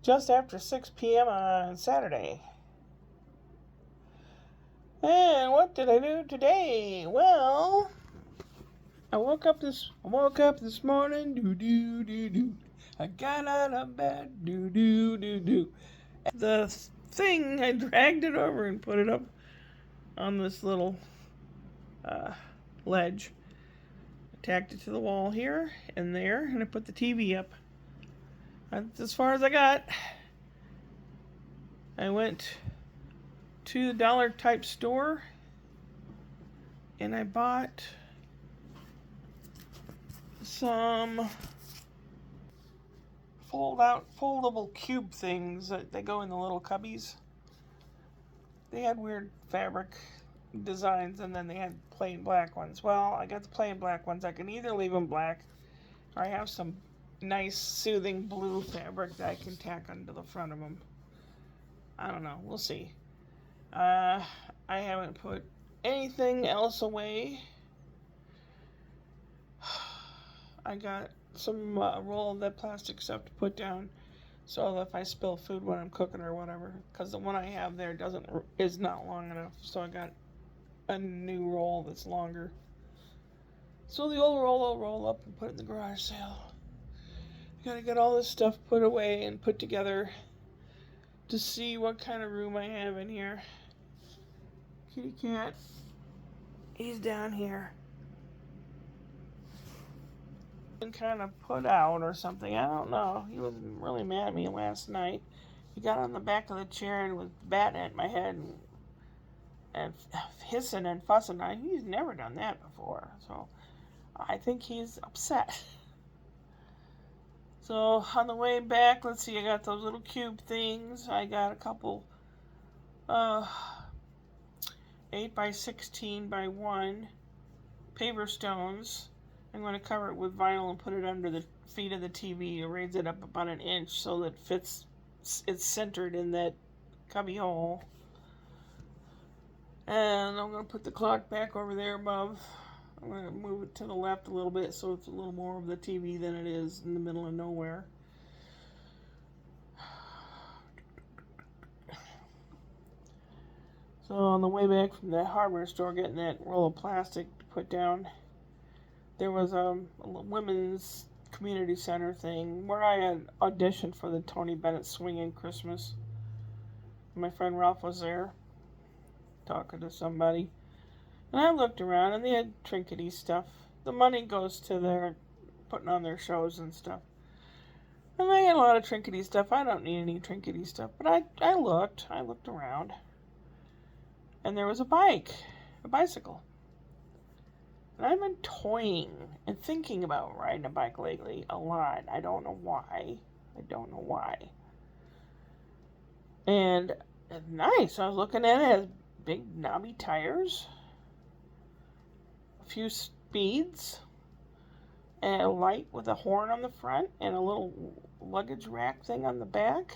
just after 6 p.m. on Saturday. And what did I do today? Well, I woke up this morning, do. I got out of bed, do. The thing, I dragged it over and put it up on this little ledge. Tacked it to the wall here and there, and I put the TV up. That's as far as I got. I went to the dollar type store and I bought some foldable cube things that they go in the little cubbies. They had weird fabric designs, and then they had plain black ones. Well, I got the plain black ones. I can either leave them black, or I have some nice soothing blue fabric that I can tack onto the front of them. I don't know. We'll see. I haven't put anything else away. I got some roll of that plastic stuff to put down, so that if I spill food when I'm cooking or whatever, because the one I have there is not long enough. So I got a new roll that's longer. So the old roll I'll roll up and put it in the garage sale. I gotta get all this stuff put away and put together to see what kind of room I have in here. Kitty cat, he's down here. Been kind of put out or something. I don't know. He was really mad at me last night. He got on the back of the chair and was batting at my head and hissing and fussing. He's never done that before, so I think he's upset. So on the way back, let's see, I got those little cube things. I got a couple 8 by 16 by 1 paper stones. I'm going to cover it with vinyl and put it under the feet of the TV to raise it up about an inch so that it's centered in that cubby hole. And I'm going to put the clock back over there above. I'm going to move it to the left a little bit so it's a little more of the TV than it is in the middle of nowhere. So on the way back from the hardware store getting that roll of plastic to put down, there was a women's community center thing where I had auditioned for the Tony Bennett Swinging Christmas. My friend Ralph was there talking to somebody. And I looked around and they had trinkety stuff. The money goes to their putting on their shows and stuff. And they had a lot of trinkety stuff. I don't need any trinkety stuff. But I looked around. And there was a bicycle. And I've been toying and thinking about riding a bike lately a lot. I don't know why. And it's nice. I was looking at it. It has big knobby tires, a few speeds, and a light with a horn on the front, and a little luggage rack thing on the back,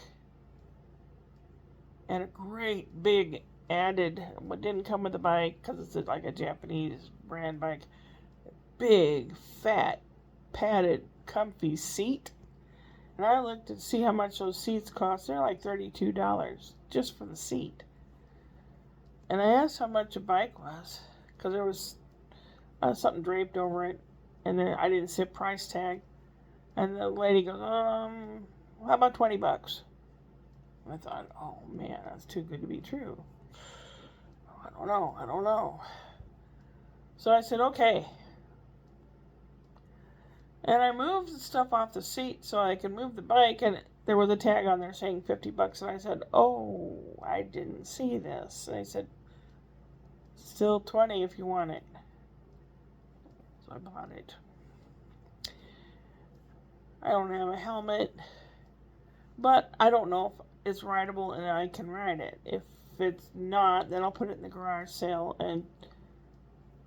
and a great big added, what didn't come with the bike because it's like a Japanese brand bike, big fat padded comfy seat. And I looked to see how much those seats cost. They're like $32 just for the seat. And I asked how much a bike was because there was something draped over it, and then I didn't see a price tag. And the lady goes, how about $20? And I thought, oh man, that's too good to be true. I don't know. So I said, okay. And I moved the stuff off the seat so I could move the bike, and there was a tag on there saying $50. And I said, oh, I didn't see this. And they said, still $20 if you want it. So I bought it. I don't have a helmet, but I don't know if it's rideable and I can ride it. If it's not, then I'll put it in the garage sale and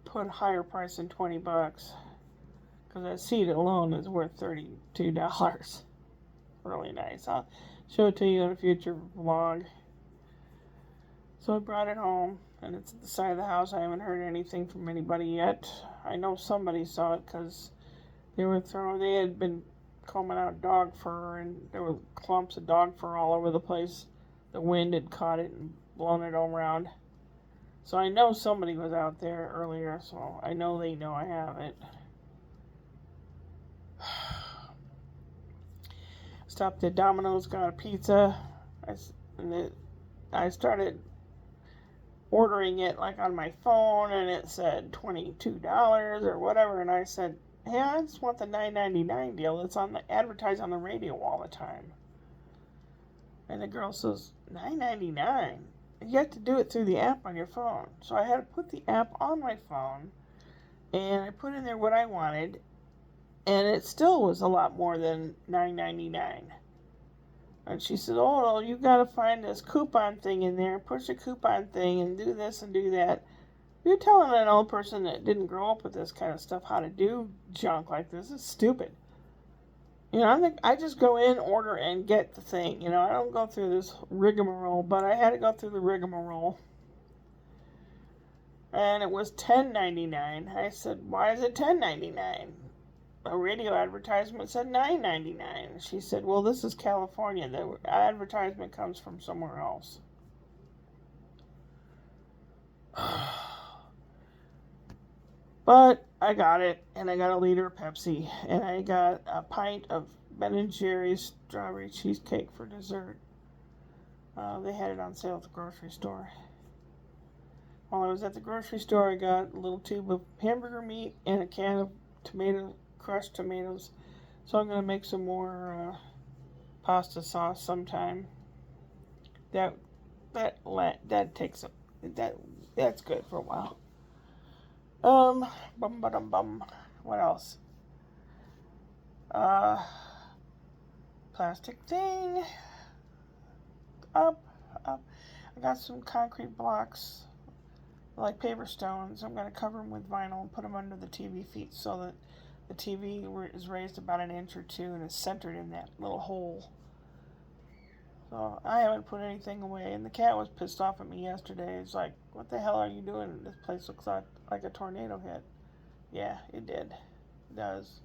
put a higher price than $20. Because that seat alone is worth $32. Really nice. I'll show it to you in a future vlog. So I brought it home, and it's at the side of the house. I haven't heard anything from anybody yet. I know somebody saw it because they had been combing out dog fur, and there were clumps of dog fur all over the place. The wind had caught it and blown it all around. So I know somebody was out there earlier, so I know they know I have it. Stopped at Domino's, got a pizza. I started ordering it like on my phone, and it said $22 or whatever, and I said, hey, I just want the $9.99 deal. It's advertised on the radio all the time. And the girl says, $9.99? You have to do it through the app on your phone. So I had to put the app on my phone, and I put in there what I wanted, and it still was a lot more than $9.99. And she said, oh, you got to find this coupon thing in there, push a coupon thing, and do this and do that. You're telling an old person that didn't grow up with this kind of stuff how to do junk like this. It's stupid. I just go in, order, and get the thing. I don't go through this rigmarole, but I had to go through the rigmarole. And it was $10.99. I said, why is it $10.99? A radio advertisement said $9.99. She said, well, this is California. The advertisement comes from somewhere else. But I got it, and I got a liter of Pepsi, and I got a pint of Ben & Jerry's strawberry cheesecake for dessert. They had it on sale at the grocery store. While I was at the grocery store, I got a little tube of hamburger meat and a can of crushed tomatoes. So I'm going to make some more pasta sauce sometime. That's good for a while. What else? Plastic thing. Up. I got some concrete blocks, like paper stones. I'm going to cover them with vinyl and put them under the TV feet so that the TV is raised about an inch or two and is centered in that little hole. So I haven't put anything away, and the cat was pissed off at me yesterday. It's like, what the hell are you doing? This place looks like a tornado hit. Yeah, it did. It does.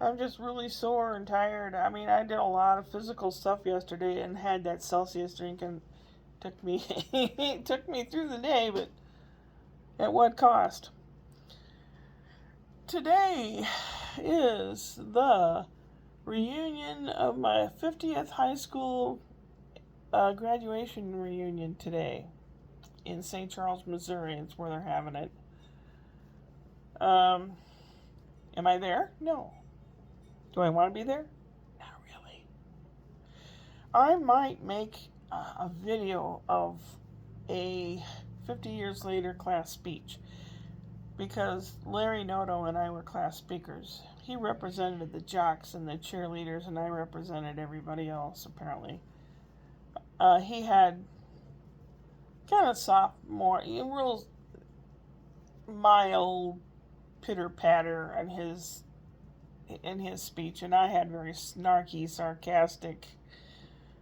I'm just really sore and tired. I mean, I did a lot of physical stuff yesterday and had that Celsius drink, and it took me through the day, but at what cost? Today is the reunion of my 50th high school graduation reunion today in St. Charles, Missouri. It's where they're having it. Am I there? No. Do I want to be there? Not really. I might make a video of a 50 years later class speech, because Larry Noto and I were class speakers. He represented the jocks and the cheerleaders, and I represented everybody else, apparently. He had kind of sophomore, real mild pitter-patter in his speech, and I had very snarky, sarcastic,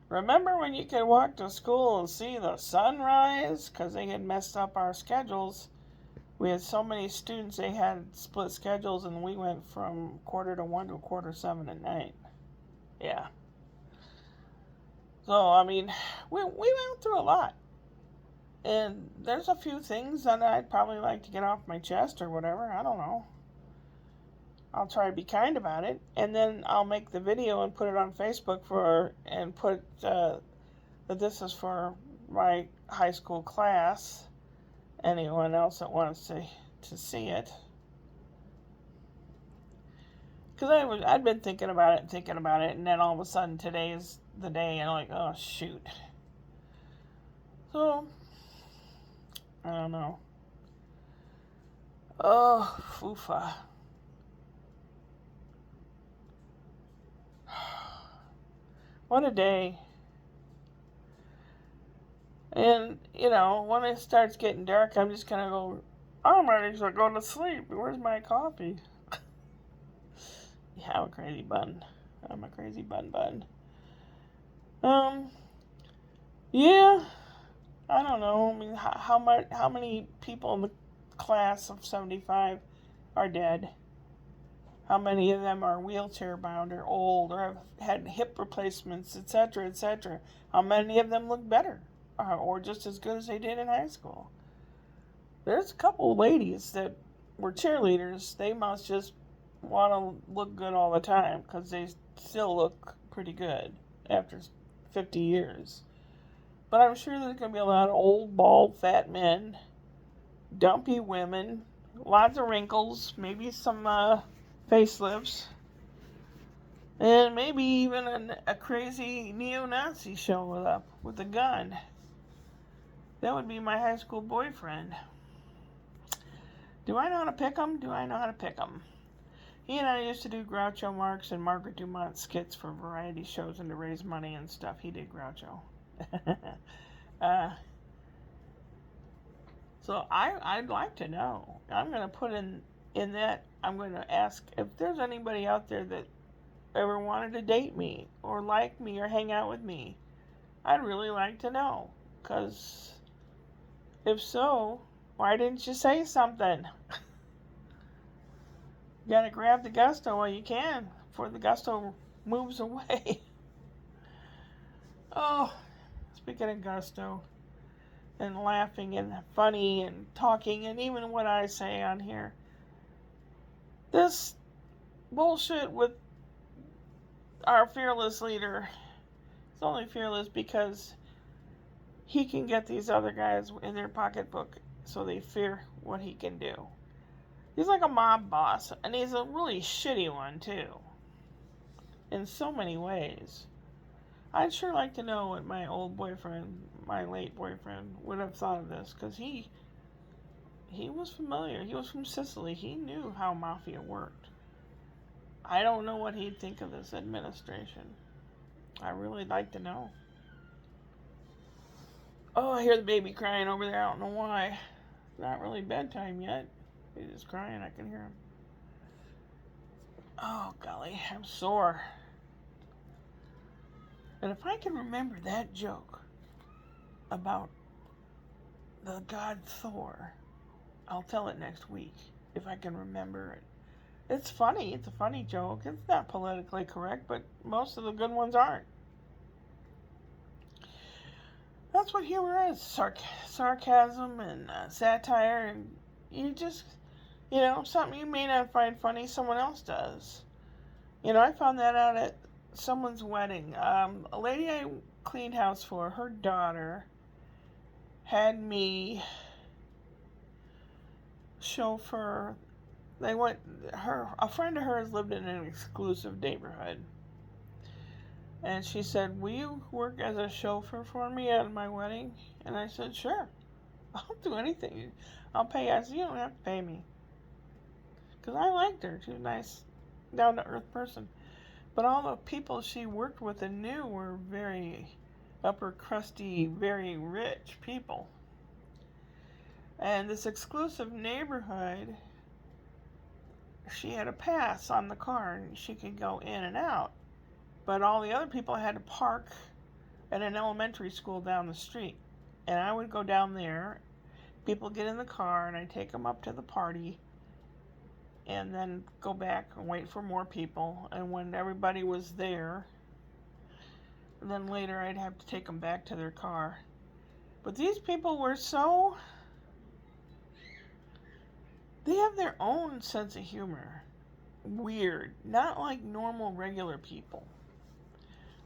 remember when you could walk to school and see the sunrise? Because they had messed up our schedules. We had so many students, they had split schedules, and we went from 1:45 to 7:45 at night. Yeah. So, I mean, we went through a lot. And there's a few things that I'd probably like to get off my chest or whatever. I don't know. I'll try to be kind about it. And then I'll make the video and put it on Facebook and put that this is for my high school class. Anyone else that wants to see it. Because I'd been thinking about it, and then all of a sudden today is the day, and I'm like, oh, shoot. So, I don't know. Oh, foofa. What a day. And, when it starts getting dark, I'm just going to go, I'm ready to go to sleep. Where's my coffee? Yeah, I'm a crazy bun. I'm a crazy bun. Yeah, I don't know. I mean, how many people in the class of 75 are dead? How many of them are wheelchair bound or old or have had hip replacements, etc., etc.? How many of them look better or just as good as they did in high school? There's a couple of ladies that were cheerleaders. They must just want to look good all the time because they still look pretty good after 50 years. But I'm sure there's going to be a lot of old, bald, fat men, dumpy women, lots of wrinkles, maybe some facelifts, and maybe even a crazy neo-Nazi showing up with a gun. That would be my high school boyfriend. Do I know how to pick him? Do I know how to pick him? He and I used to do Groucho Marx and Margaret Dumont skits for variety shows and to raise money and stuff. He did Groucho. So I'd like to know. I'm going to put in that, I'm going to ask if there's anybody out there that ever wanted to date me or like me or hang out with me. I'd really like to know. Because if so, why didn't you say something? You gotta grab the gusto while you can before the gusto moves away. Oh, speaking of gusto and laughing and funny and talking and even what I say on here, this bullshit with our fearless leader is only fearless because he can get these other guys in their pocketbook, so they fear what he can do. He's like a mob boss, and he's a really shitty one, too. In so many ways. I'd sure like to know what my old boyfriend, my late boyfriend, would have thought of this, because he was familiar. He was from Sicily. He knew how mafia worked. I don't know what he'd think of this administration. I really like to know. Oh, I hear the baby crying over there. I don't know why. It's not really bedtime yet. He's just crying. I can hear him. Oh, golly. I'm sore. And if I can remember that joke about the god Thor, I'll tell it next week. If I can remember it. It's funny. It's a funny joke. It's not politically correct, but most of the good ones aren't. That's what humor is. Sarcasm and satire, and you just, something you may not find funny, someone else does. I found that out at someone's wedding. A lady I cleaned house for, her daughter had me chauffeur. A friend of hers lived in an exclusive neighborhood. And she said, will you work as a chauffeur for me at my wedding? And I said, sure. I'll do anything. I'll pay you. I said, you don't have to pay me. Because I liked her. She was a nice, down-to-earth person. But all the people she worked with and knew were very upper crusty, very rich people. And this exclusive neighborhood, she had a pass on the car and she could go in and out. But all the other people had to park at an elementary school down the street. And I would go down there, people get in the car, and I'd take them up to the party, and then go back and wait for more people. And when everybody was there, and then later I'd have to take them back to their car. But these people were they have their own sense of humor. Weird. Not like normal, regular people.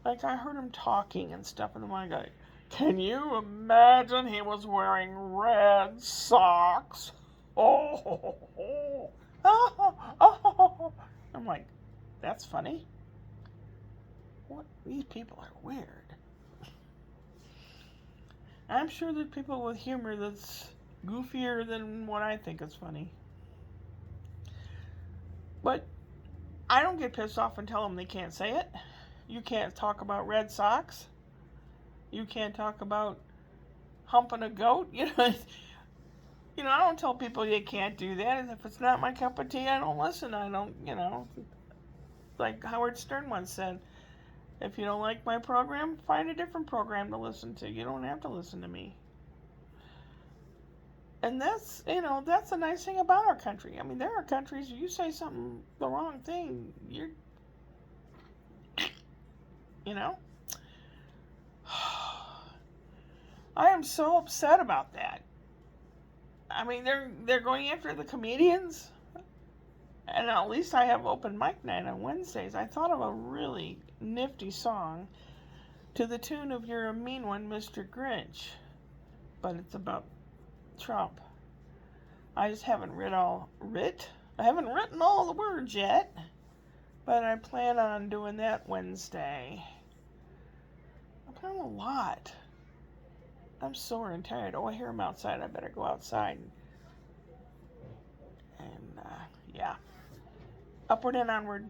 Like, I heard him talking and stuff, and then I go, can you imagine he was wearing red socks? Oh, oh, oh, oh, oh. I'm like, that's funny. What? These people are weird. I'm sure there's people with humor that's goofier than what I think is funny. But I don't get pissed off and tell them they can't say it. You can't talk about red socks. You can't talk about humping a goat. I don't tell people they can't do that. And if it's not my cup of tea, I don't listen. I don't, like Howard Stern once said, if you don't like my program, find a different program to listen to. You don't have to listen to me. And that's, that's the nice thing about our country. I mean, there are countries, you say something, the wrong thing, you know? I am so upset about that. I mean, they're going after the comedians, and at least I have open mic night on Wednesdays. I thought of a really nifty song to the tune of "You're a Mean One, Mr. Grinch," but it's about Trump. I just haven't I haven't written all the words yet, but I plan on doing that Wednesday. I've done a lot. I'm sore and tired. Oh, I hear him outside. I better go outside. And yeah. Upward and onward.